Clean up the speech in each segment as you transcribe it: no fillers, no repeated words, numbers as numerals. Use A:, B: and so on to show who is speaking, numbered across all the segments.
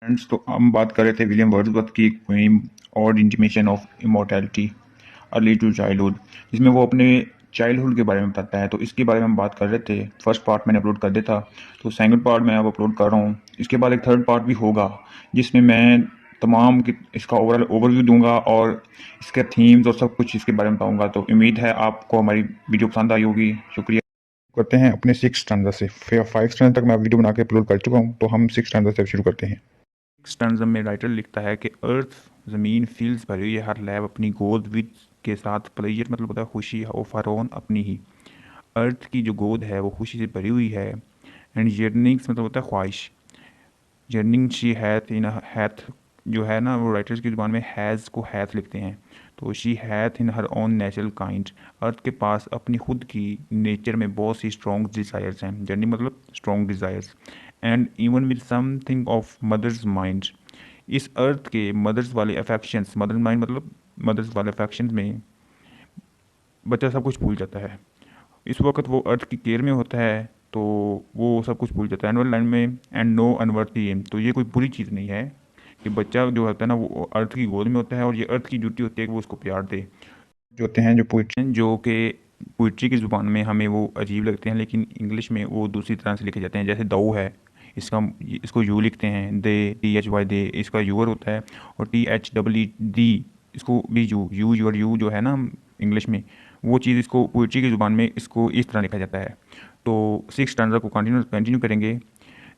A: Friends, तो हम बात कर रहे थे विलियम वर्ड्सवर्थ की पोएम और intimation of immortality early to childhood, जिसमें वो अपने चाइल्डहुड के बारे में बताता है। तो इसके बारे में हम बात कर रहे थे। फर्स्ट पार्ट मैंने अपलोड कर दिया था, तो सेकंड पार्ट मैं अब अपलोड कर रहा हूँ। इसके बाद एक थर्ड पार्ट भी होगा, जिसमें मैं तमाम इसका ओवरऑल ओवरव्यू दूंगा और इसके थीम्स और सब कुछ इसके बारे में बताऊंगा। तो उम्मीद है आपको हमारी वीडियो पसंद आई होगी। शुक्रिया। करते हैं अपने 6 स्टैंडर्ड से। 5 स्टैंडर्ड तक मैं वीडियो बना के अपलोड कर चुका हूँ, तो हम 6 स्टैंडर्ड से शुरू करते हैं। स्टैंजा में राइटर लिखता है कि अर्थ ज़मीन फील्स भरी हुई है, हर लैब अपनी गोद विद के साथ प्लेजर मतलब होता है खुशी ऑफ हर ओन अपनी ही। अर्थ की जो गोद है वो खुशी से भरी हुई है। एंड जर्निंग्स मतलब होता है ख्वाहिश। Journeying she hath in hath जो है ना, वो राइटर्स की ज़ुबान में हैज़ को हैथ लिखते हैं। तो she hath in her own natural kind. Earth के पास अपनी खुद की नेचर में बहुत सी स्ट्रॉन्ग डिज़ायर्स हैं। जर्नी मतलब strong desires. And even with something of mother's mind. इस अर्थ के मदर्स वाले अफेक्शंस, मदर माइंड मतलब मदर्स वाले अफेक्शंस में बच्चा सब कुछ भूल जाता है। इस वक्त वो अर्थ की केयर में होता है, तो वो सब कुछ भूल जाता है एनुअल लाइन में। एंड नो अनवर्थी एम, तो ये कोई बुरी चीज़ नहीं है कि बच्चा जो होता है ना वो अर्थ की गोद में होता है, और ये अर्थ की ड्यूटी होती है कि वो उसको प्यार दे। जो होते हैं जो पोइट्री, जो कि पोइट्री की ज़ुबान में हमें वो अजीब लगते हैं, लेकिन इंग्लिश में वो दूसरी तरह से लिखे जाते हैं। जैसे दऊ है, इसका इसको यू लिखते हैं, दे टी एच वाई दे, इसका यूअर होता है। और T H double E D, इसको भी यू यूर यू जो है ना इंग्लिश में, वो चीज़ इसको पोइट्री की ज़ुबान में इसको इस तरह लिखा जाता है। तो 6 स्टैंडर्ड को कंटिन्यू करेंगे।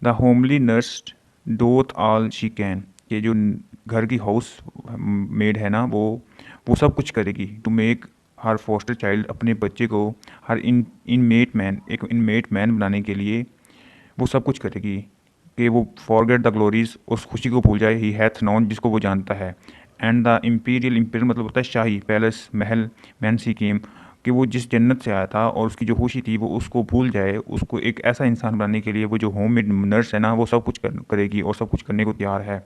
A: The homely nurse doth all she can, ये जो घर की हाउस मेड है ना, वो सब कुछ करेगी to make her foster child, अपने बच्चे को हर इनमेट मैन, एक इनमेट मैन बनाने के लिए वो सब कुछ करेगी कि वो फॉरगेट द ग्लोरीज, उस खुशी को भूल जाए। ही हैथ नॉन, जिसको वो जानता है। एंड द इम्पीरियल मतलब होता है शाही, पैलेस महल, मैन सी केम, कि वो जिस जन्नत से आया था और उसकी जो खुशी थी वो उसको भूल जाए। उसको एक ऐसा इंसान बनाने के लिए वो जो होम मेड नर्स है ना, वो सब कुछ करेगी और सब कुछ करने को तैयार है।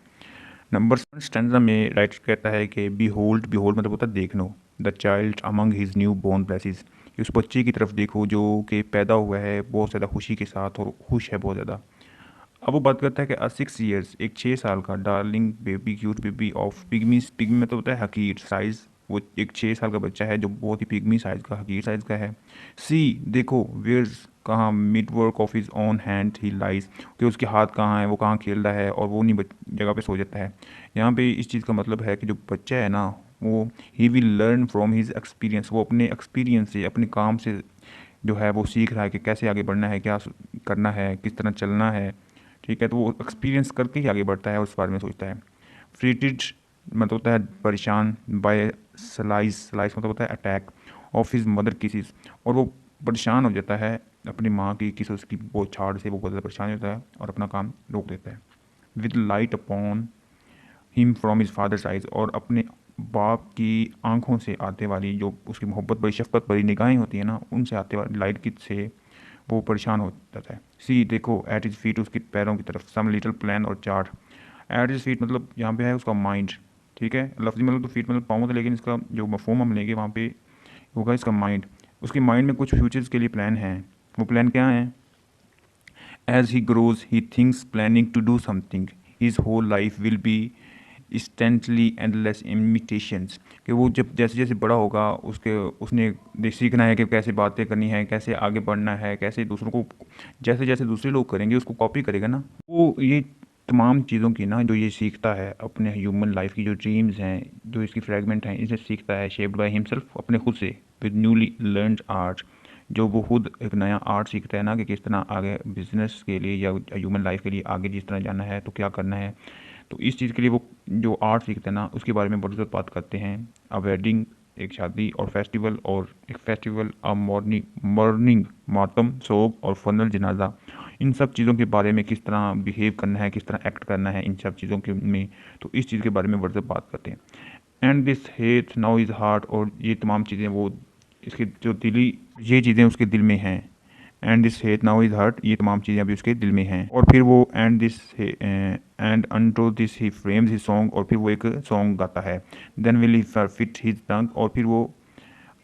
A: नंबर 7 स्टैंजा में राइटर कहता है कि बी होल्ड, बी होल्ड मतलब होता है देखनो, the child among his newborn blisses, कि उस बच्चे की तरफ देखो जो कि पैदा हुआ है बहुत ज़्यादा खुशी के साथ और खुश है बहुत ज़्यादा। अब वो बात करता है कि 6 ईयर्स, एक 6 साल का darling baby, cute baby of pygmy, pygmy में तो होता है हकीर साइज़, वो एक 6 साल का बच्चा है जो बहुत ही पिग्मी साइज़ का, हकीर साइज़ का है। सी देखो, वेयर्स कहाँ, mid work of his on hand he lies, कि उसके हाथ कहाँ है, वो कहाँ खेल रहा है और वो नहीं जगह पे सो जाता है। यहाँ पे इस चीज़ का मतलब है कि जो बच्चा है ना, वो he will learn from his experience, वो अपने एक्सपीरियंस से, अपने काम से जो है वो सीख रहा है कि कैसे आगे बढ़ना है, क्या करना है, किस तरह चलना है। ठीक है, तो वो एक्सपीरियंस करके ही आगे बढ़ता है, उस बारे में सोचता है। फ्रीटेड मतलब होता है परेशान, बाय स्लाइस, स्लाइस मतलब होता है अटैक ऑफ हिज मदर किसिस, और वो परेशान हो जाता है अपनी माँ की किस, उसकी वो छाड़ से वो बहुत ज़्यादा परेशान होता है और अपना काम रोक देता है। With light upon him from his father's eyes, और अपने बाप की आंखों से आते वाली जो उसकी मोहब्बत भरी शफकत भरी निगाहें होती है ना, उनसे आते वाली लाइट की से वो परेशान हो जाता है। सी देखो, एट इज फीट, उसके पैरों की तरफ, सम लिटिल प्लान और चार्ट। एट इज फीट मतलब यहाँ पे है उसका माइंड। ठीक है, लफ्जी मतलब तो फीट मतलब पाँव था, लेकिन इसका जो मफहूम हम लेंगे वहाँ पे होगा इसका माइंड। उसके माइंड में कुछ फ्यूचर्स के लिए प्लान हैं। वो प्लान क्या है? As he grows he thinks planning to do something, his whole life will be instantly endless imitations, कि वो जब जैसे जैसे बड़ा होगा उसके उसने सीखना है कि कैसे बातें करनी है, कैसे आगे बढ़ना है, कैसे दूसरों को, जैसे जैसे दूसरे लोग करेंगे उसको कॉपी करेगा ना वो। ये तमाम चीज़ों की ना जो ये सीखता है अपने ह्यूमन लाइफ की जो ड्रीम्स हैं, जो इसकी फ्रेगमेंट हैं, इसे सीखता है शेप्ड बाय हिमसेल्फ, अपने खुद से, विद न्यूली लर्नड आर्ट, जो वो खुद एक नया आर्ट सीखता है ना कि किस तरह आगे बिजनेस के लिए या ह्यूमन लाइफ के लिए आगे जिस तरह जाना है तो क्या करना है। तो इस चीज़ के लिए वो जो आर्ट सीखते हैं ना, उसके बारे में बहुत ज़्यादा बात करते हैं। अ वेडिंग, एक शादी, और फेस्टिवल, और एक फेस्टिवल, अ मॉर्निंग मॉर्निंग मातम, सोग, और फनल जनाजा, इन सब चीज़ों के बारे में किस तरह बिहेव करना है, किस तरह एक्ट करना है इन सब चीज़ों के में, तो इस चीज़ के बारे में बहुत ज़्यादा बात करते हैं। And this hate now is heart, और ये तमाम चीज़ें वो इसके जो दिली, ये चीज़ें उसके दिल में हैं। And this hate now is hurt, ये तमाम चीज़ें अभी उसके दिल में हैं। और फिर वो and unto this he frames his song, और फिर वो एक सॉन्ग गाता है। Then will he fit his tongue, और फिर वो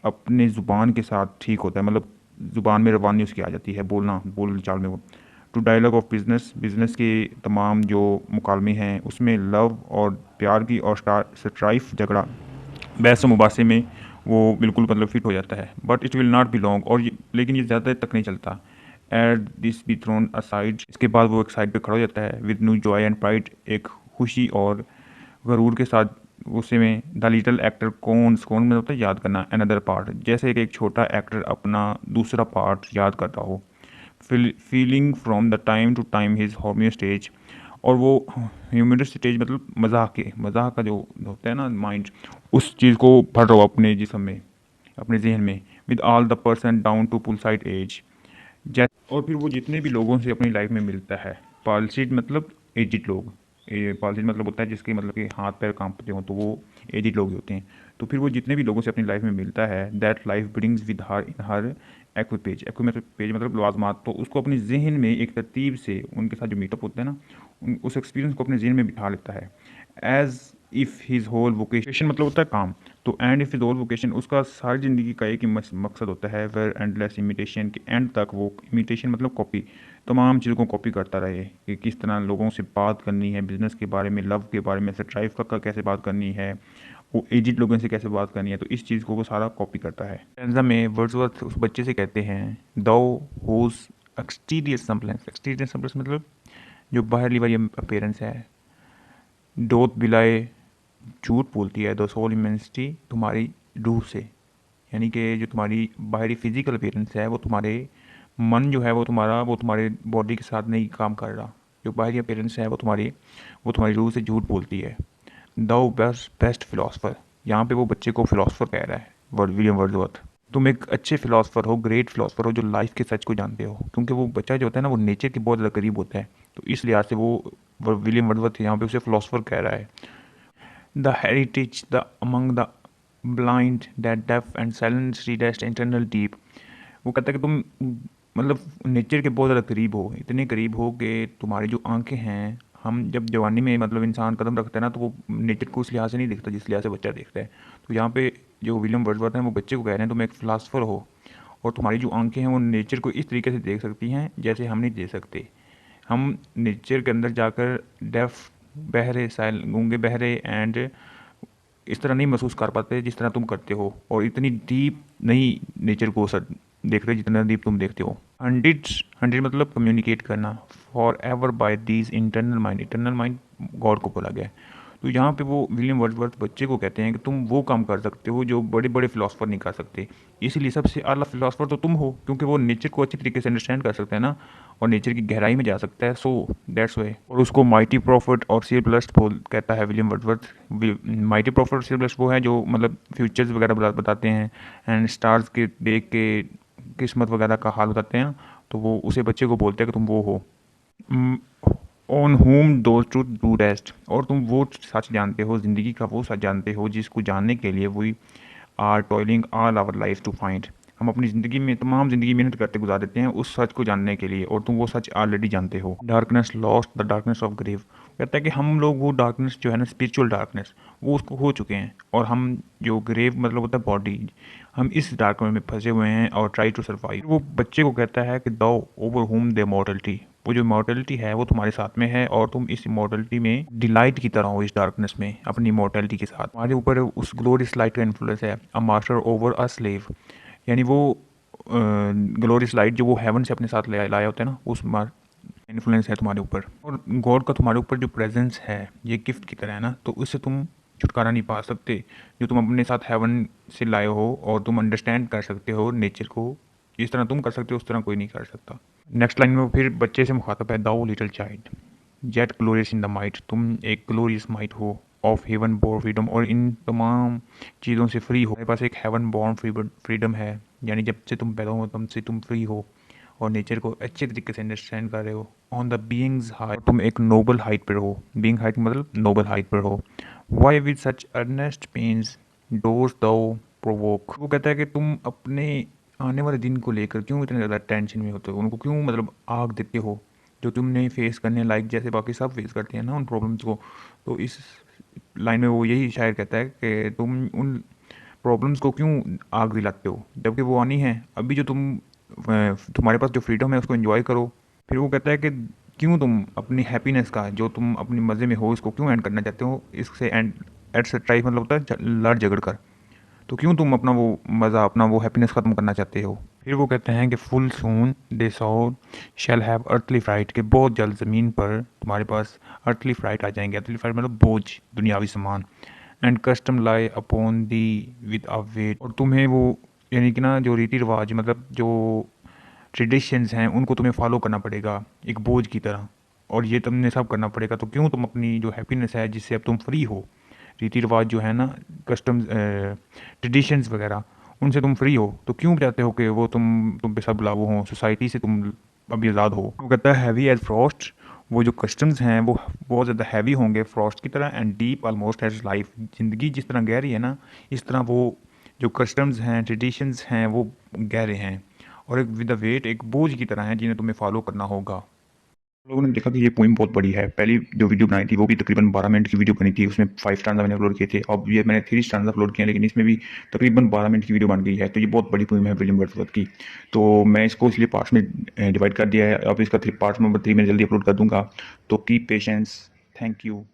A: अपने ज़ुबान के साथ ठीक होता है, मतलब ज़ुबान में रवानी उसकी आ जाती है, बोलना बोल चाल में वो। To dialogue of business, business के तमाम जो मुकालमे हैं उसमें लव और प्यार की और स्ट्राइफ झगड़ा बहस व मुबासे में वो बिल्कुल मतलब फिट हो जाता है। But it will not be long, और लेकिन ये ज़्यादा तक नहीं चलता। At this be thrown aside, इसके बाद वो एक साइड पे खड़ा हो जाता है with new Joy and pride, एक खुशी और गरूर के साथ। उसे में द लिटिल एक्टर कौन में होता है याद करना, अनदर पार्ट, जैसे कि एक छोटा एक्टर अपना दूसरा पार्ट याद करता हो। Feeling from the time to time his होमियो स्टेज, और वो ह्यूमरस स्टेज मतलब मजाक का जो होता है ना माइंड, उस चीज़ को भर रहा हो अपने जिसम में, अपने जहन में, with all the person down to pull side age. और फिर वो जितने भी लोगों से अपनी लाइफ में मिलता है, पालसीड मतलब एजिड लोग, ये पालसीड मतलब होता है जिसके मतलब कि हाथ पैर कांपते हो, तो वो एजिड लोग ही होते हैं। तो फिर वो जितने भी लोगों से अपनी लाइफ में मिलता है, that life brings with her in her equipage, equipage मतलब लवाजमात, तो उसको अपनी जहन में एक तरतीब से उनके साथ जो मीटअप होता है ना, उस एक्सपीरियंस को अपने जहन में बिठा लेता है। As if his whole vocation मतलब होता है काम, तो and if his whole vocation उसका सारी ज़िंदगी का एक ही मकसद होता है, वेर एंडलेस इमिटेशन के एंड तक वो इमिटेशन मतलब कॉपी, तमाम चीज़ों को कॉपी करता रहे कि किस तरह लोगों से बात करनी है, बिजनेस के बारे में, लव के बारे में, स्ट्राइव का कैसे बात करनी है, वो एजिड लोगों से कैसे बात करनी है, तो इस चीज़ को वो सारा कॉपी करता है। स्टेंजा में वर्ड्सवर्थ उस बच्चे से कहते हैं, दो होज एक्सटीरियर semblance, एक्सटीरियर semblance मतलब जो बाहरली वाली अपेयरेंस है, डोत बिलाए झूठ बोलती है, द सोल इमेंसिटी तुम्हारी रूह से, यानी कि जो तुम्हारी बाहरी फिजिकल अपीयरेंस है वो तुम्हारे मन जो है वो तुम्हारे बॉडी के साथ नहीं काम कर रहा, जो बाहरी अपीयरेंस है वो तुम्हारी रूह से झूठ बोलती है। द बेस्ट फिलोसफर, यहाँ पे वो बच्चे को फिलोसफर कह रहा है विलियम वर्ड्सवर्थ। तुम एक अच्छे फिलोसफर हो, ग्रेट फिलोसफर हो, जो लाइफ के सच को जानते हो, क्योंकि वो बच्चा जो होता है ना वो नेचर के बहुत ज़्यादा करीब होता है, तो इस लिहाज से वो विलियम वर्ड्सवर्थ यहाँ पे उसे फिलोसफर कह रहा है। The heritage, the among the blind, that deaf and silent readest internal deep, वो कहता है कि तुम मतलब नेचर के बहुत ज़्यादा करीब हो, इतने करीब हो कि तुम्हारी जो आंखें हैं, हम जब जवानी में मतलब इंसान कदम रखता है ना, तो वो नेचर को उस लिहाज से नहीं दिखता जिस लिहाज से बच्चा देखता है। तो यहाँ पे जो विलियम वर्ड्सवर्थ हैं वो बच्चे को कह रहे हैं तुम एक फ़िलासफ़र हो, और तुम्हारी जो आंखें हैं वो नेचर को इस तरीके से देख सकती हैं जैसे हम नहीं देख सकते। हम नेचर के अंदर जाकर डेफ, बहरे, साइल, गूंगे बहरे एंड इस तरह नहीं महसूस कर पाते जिस तरह तुम करते हो, और इतनी डीप नहीं नेचर को सर देख रहे जितना डीप तुम देखते हो। हंड्रेड, हंड्रेड मतलब कम्युनिकेट करना, for ever by these internal mind god को बोला गया है। तो यहाँ पे वो विलियम वर्ड्सवर्थ बच्चे को कहते हैं कि तुम वो काम कर सकते हो जो बड़े बड़े फिलोसफर नहीं कर सकते, इसीलिए सबसे आला फिलोसफर तो तुम हो, क्योंकि वो नेचर को अच्छी तरीके से अंडरस्टैंड कर सकते हैं ना, और नेचर की गहराई में जा सकता है, सो दैट्स वे। और उसको माइटी प्रॉफिट और सीयर ब्लस्ट बोल कहता है विलियम वर्ड्सवर्थ। माइटी प्रॉफिट और सीयर ब्लस्ट वो है जो मतलब फ्यूचर्स वगैरह बताते हैं, एंड स्टार्स के देख के किस्मत वगैरह का हाल बताते हैं, तो वो उसे बच्चे को बोलते हैं कि तुम वो हो। ऑन होम दो ट्रूथ डू रेस्ट, और तुम वो सच जानते हो, ज़िंदगी का वो सच जानते हो जिसको जानने के लिए we are toiling all our life to find, हम अपनी ज़िंदगी में तमाम ज़िंदगी मेहनत करते गुजार देते हैं उस सच को जानने के लिए, और तुम वो सच ऑलरेडी जानते हो। Darkness lost the darkness of grave, कहता है कि हम लोग वो डार्कनेस जो है ना स्पिरिचुअल डार्कनेस, वो उसको हो चुके हैं, और हम जो ग्रेव मतलब होता है बॉडी, हम इस डार्कनेस में फंसे हुए हैं और ट्राई टू सर्वाइव। वो बच्चे को कहता है कि दो ओवर होम द मॉर्टलिटी, वो जो मॉर्टलिटी है वो तुम्हारे साथ में है, और तुम इस मॉर्टलिटी में डिलाइट की तरह हो, इस डार्कनेस में अपनी मॉर्टलिटी के साथ। हमारे ऊपर उस ग्लोरियस लाइट का इन्फ्लुएंस है, a master over a slave, यानी वो ग्लोरियस लाइट जो वो हेवन से अपने साथ ले लाया होता है ना, उस इन्फ्लुएंस है तुम्हारे ऊपर। और गॉड का तुम्हारे ऊपर जो प्रेजेंस है ये गिफ्ट की तरह है ना, तो उससे तुम छुटकारा नहीं पा सकते, जो तुम अपने साथ हेवन से लाए हो, और तुम अंडरस्टैंड कर सकते हो नेचर को जिस तरह तुम कर सकते हो उस तरह कोई नहीं कर सकता। नेक्स्ट लाइन में फिर बच्चे से मुखातब है, दाओ little child jet glorious in the might, तुम एक ग्लोरियस माइट हो ऑफ हेवन बोर्न फ्रीडम, और इन तमाम चीज़ों से फ्री हो, मेरे पास एक हेवन बोर्न फ्रीडम है, यानी जब से तुम पैदा हो तब से तुम फ्री हो और नेचर को अच्छे तरीके से अंडरस्टैंड कर रहे हो। ऑन द बीइंग्स हाइट, तुम एक नोबल हाइट पर हो, बीइंग हाइट मतलब नोबल हाइट पर हो। Why with such earnest pains does thou provoke, वो कहता है कि तुम अपने आने वाले दिन को लेकर क्यों इतने ज़्यादा टेंशन में होते हो, उनको क्यों मतलब आग देते हो जो तुमने फेस करने लायक, जैसे बाकी सब फेस करते हैं ना उन प्रॉब्लम्स को। तो इस लाइन में वो यही शायर कहता है कि तुम उन प्रॉब्लम्स को क्यों आग दिलाते हो जबकि वो आनी है, अभी जो तुम्हारे पास जो फ्रीडम है उसको एंजॉय करो। फिर वो कहता है कि क्यों तुम अपनी हैप्पीनेस का, जो तुम अपनी मज़े में हो, इसको क्यों एंड करना चाहते हो, इससे एंड एट सट्राइफ मतलब होता है लड़ झगड़ कर, तो क्यों तुम अपना वो मज़ा, अपना वो हैप्पीनेस ख़त्म करना चाहते हो। फिर वो कहते हैं कि full soon thy soul shall have earthly freight, के बहुत जल्द ज़मीन पर तुम्हारे पास अर्थली फ्राइट आ जाएंगे। अर्थली फ्राइट मतलब बोझ, दुनियावी सामान। And custom lie upon thee with a weight, और तुम्हें वो यानी कि ना जो रीति रिवाज मतलब जो ट्रेडिशंस हैं उनको तुम्हें फॉलो करना पड़ेगा एक बोझ की तरह, और ये तुमने सब करना पड़ेगा। तो क्यों तुम अपनी जो हैप्पीनेस है जिससे अब तुम फ्री हो, रीति रिवाज जो है ना, कस्टम्स ट्रेडिशंस वगैरह, उनसे तुम फ्री हो, तो क्यों चाहते हो कि वो तुम पे सब लागू हों, सोसाइटी से तुम अब आज़ाद हो। वो कहता है हैवी एज फ्रॉस्ट, वो जो कस्टम्स हैं वो बहुत ज़्यादा हैवी होंगे फ्रॉस्ट की तरह, and deep almost as life, ज़िंदगी जिस तरह गहरी है ना, इस तरह वो जो कस्टम्स हैं ट्रेडिशंस हैं वो गहरे हैं, और एक विद द वेट एक बोझ की तरह है जिन्हें तुम्हें फॉलो करना होगा। लोगों ने देखा कि ये पोइम बहुत बड़ी है। पहली जो वीडियो बनाई थी वो भी तकरीबन 12 मिनट की वीडियो बनी थी, उसमें 5 स्टांजा मैंने अपलोड किए थे। अब ये मैंने 3 स्टांजा अपलोड किए हैं, लेकिन इसमें भी तकरीबन 12 मिनट की वीडियो बन गई है। तो ये बहुत बड़ी पोइम है विलियम वर्ड्सवर्थ की। तो मैं इसको इसलिए पार्ट्स में डिवाइड कर दिया है। अब इसका पार्ट नंबर 3 मैं जल्दी अपलोड कर दूंगा। तो कीप पेशेंस। Thank you.